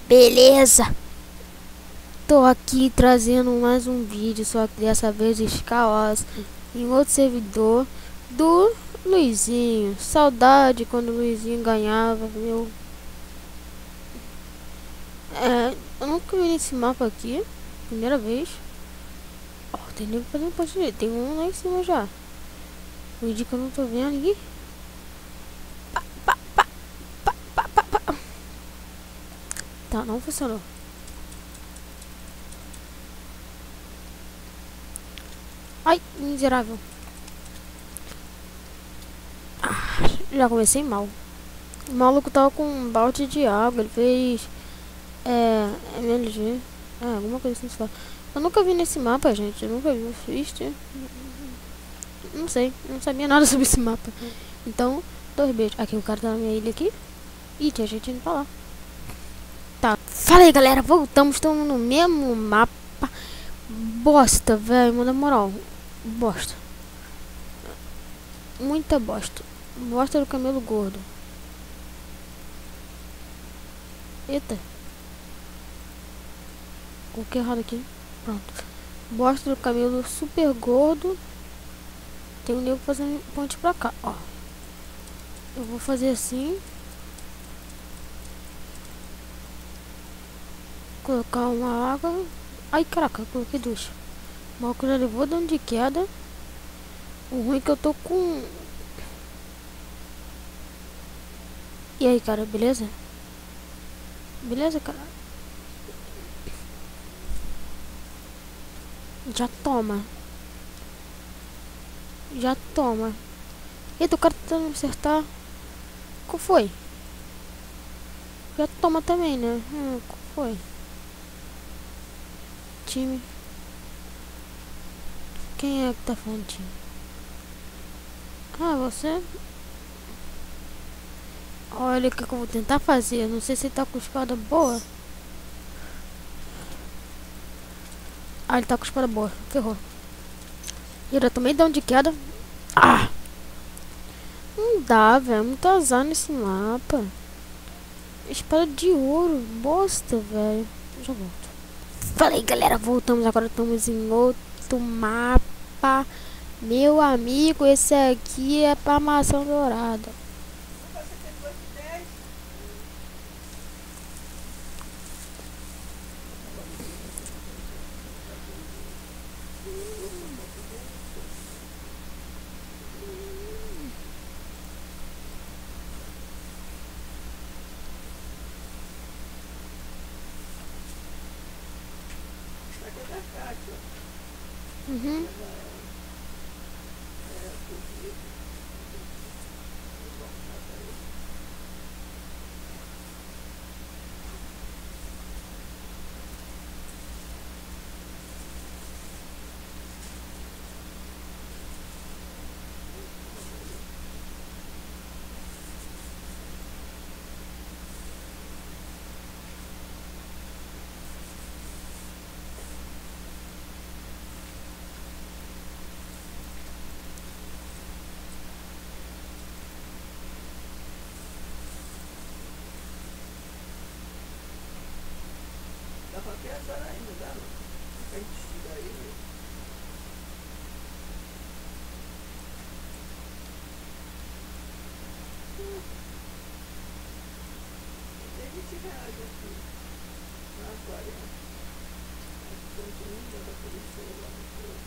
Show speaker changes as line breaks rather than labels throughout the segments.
Beleza, tô aqui trazendo mais um vídeo, só que dessa vez escalas em outro servidor do Luizinho. Saudade quando o Luizinho ganhava, meu. Eu nunca vi nesse mapa aqui, primeira vez. Ó, tem nego fazendo parte, tem um lá em cima já. O vídeo que eu não tô vendo aqui. Tá, não funcionou. Ai, miserável. Já comecei mal. O maluco tava com um balde de água, ele fez MLG, alguma coisa assim se fala. Eu nunca vi nesse mapa, gente, eu nunca vi o Fist. Não sei, não sabia nada sobre esse mapa. Então, 2 beijos. Aqui, o cara tá na minha ilha aqui. Ih, tinha gente indo pra lá. Tá, fala aí galera, voltamos, estamos no mesmo mapa. Bosta, velho, na moral. Bosta. Muita bosta. Bosta do camelo gordo. Eita. Coloquei errado aqui. Pronto. Bosta do camelo super gordo. Tem um nego fazendo ponte pra cá, ó. Eu vou fazer assim. Colocar uma água. Ai, caraca, eu coloquei duas. O maluco já levou dano de queda. O ruim é que eu tô com... E aí, cara, beleza? Beleza, cara? Já toma. Já toma. Eita, o cara tá tentando me acertar. Qual foi? Já toma também, né? Qual foi? Time. Quem é que tá falando time? Ah, você? Olha o que eu vou tentar fazer. Eu não sei se ele tá com espada boa. Ah, ele tá com espada boa. Ferrou. E eu tomei dano de queda. Ah! Não dá, velho. Muito azar nesse mapa. Espada de ouro. Bosta, velho. Já volto. Fala aí, galera. Voltamos. Agora estamos em outro mapa. Meu amigo, esse aqui é pra maçã dourada. Uhum.
Dá pra pensar ainda, dá não? A gente estuda aí, né? Tem R$ 20 aqui. Na aquária. Continua, dá pra poder ser lá no fogo.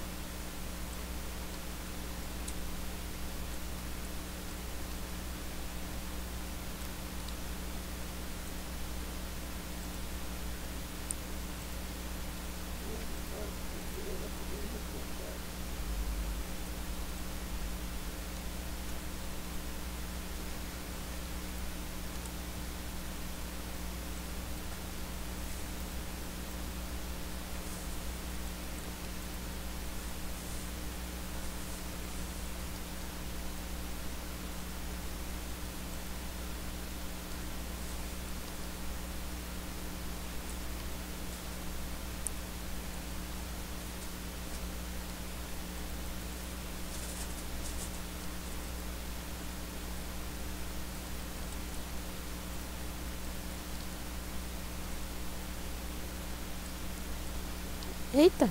Eita.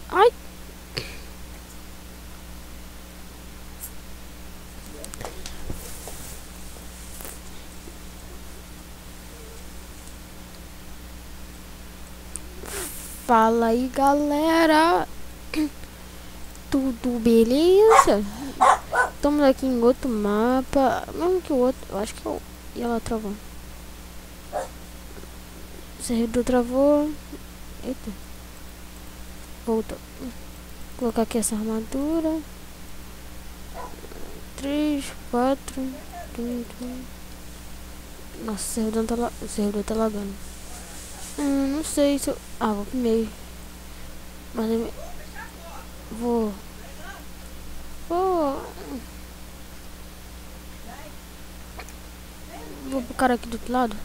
Ai. Fala aí, galera. Tudo beleza? Estamos aqui em outro mapa. Mesmo que o outro. Eu acho que eu. E ela travou. O servidor travou. Eita. Voltou. Vou colocar aqui essa armadura. 3, 4. Nossa, o servidor tá lagando. Não sei se eu. Ah, vou pro meio. Mas eu. Vou. Vou pro cara aqui do outro lado.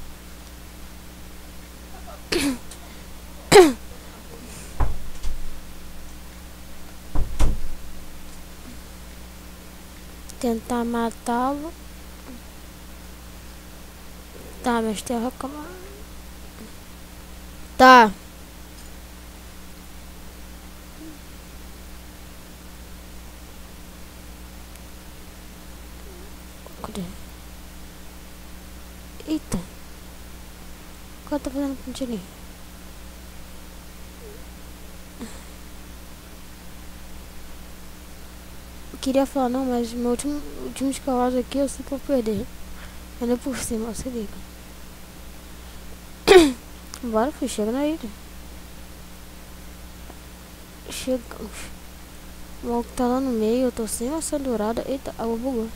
Tentar matá-lo. Tá, mas tem a reclamar. Tá. Cadê? Eita. O cara tá fazendo ponte ali. Eu queria falar não, mas meu último escalado aqui eu sei que eu vou perder. Ainda por cima, se liga. Bora, filho, chega na ilha. Chegamos. O maluco tá lá no meio, eu tô sem essa dourada. Eita, a água bugou.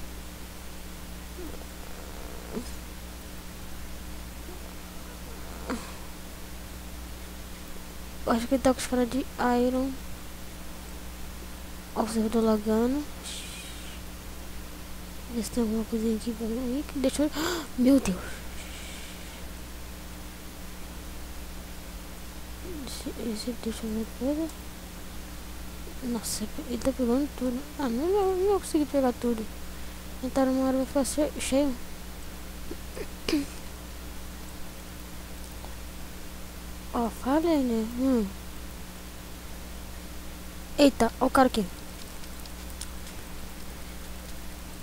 Acho que ele tá com os caras de Iron. Ó, o servidor lagando. Ver se tem alguma coisinha aqui pra mim que deixa eu... Meu Deus. Deixa eu ver coisa. Nossa, ele tá pegando tudo. Ah, não vou conseguir pegar tudo. Então uma hora vai ficar cheio. Ó, falei, né? Eita, ó o cara aqui.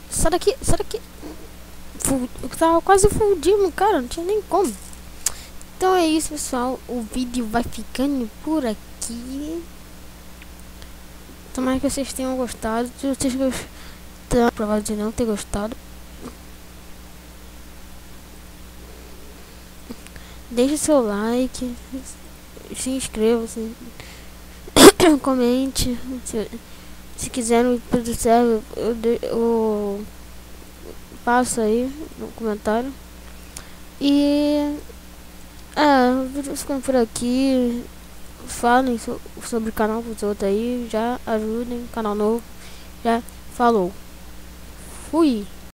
Sai daqui, sai daqui. Eu tava quase fundindo, cara. Não tinha nem como. Então é isso, pessoal. O vídeo vai ficando por aqui. Tomara que vocês tenham gostado. Se vocês gostaram, provavelmente não ter gostado, deixe seu like, se inscreva-se, comente. Se quiserem ir pro server, eu passo aí no comentário. E o vídeo ficando por aqui. Falem sobre o canal pros outros aí. Já ajudem, canal novo. Já falou. Fui.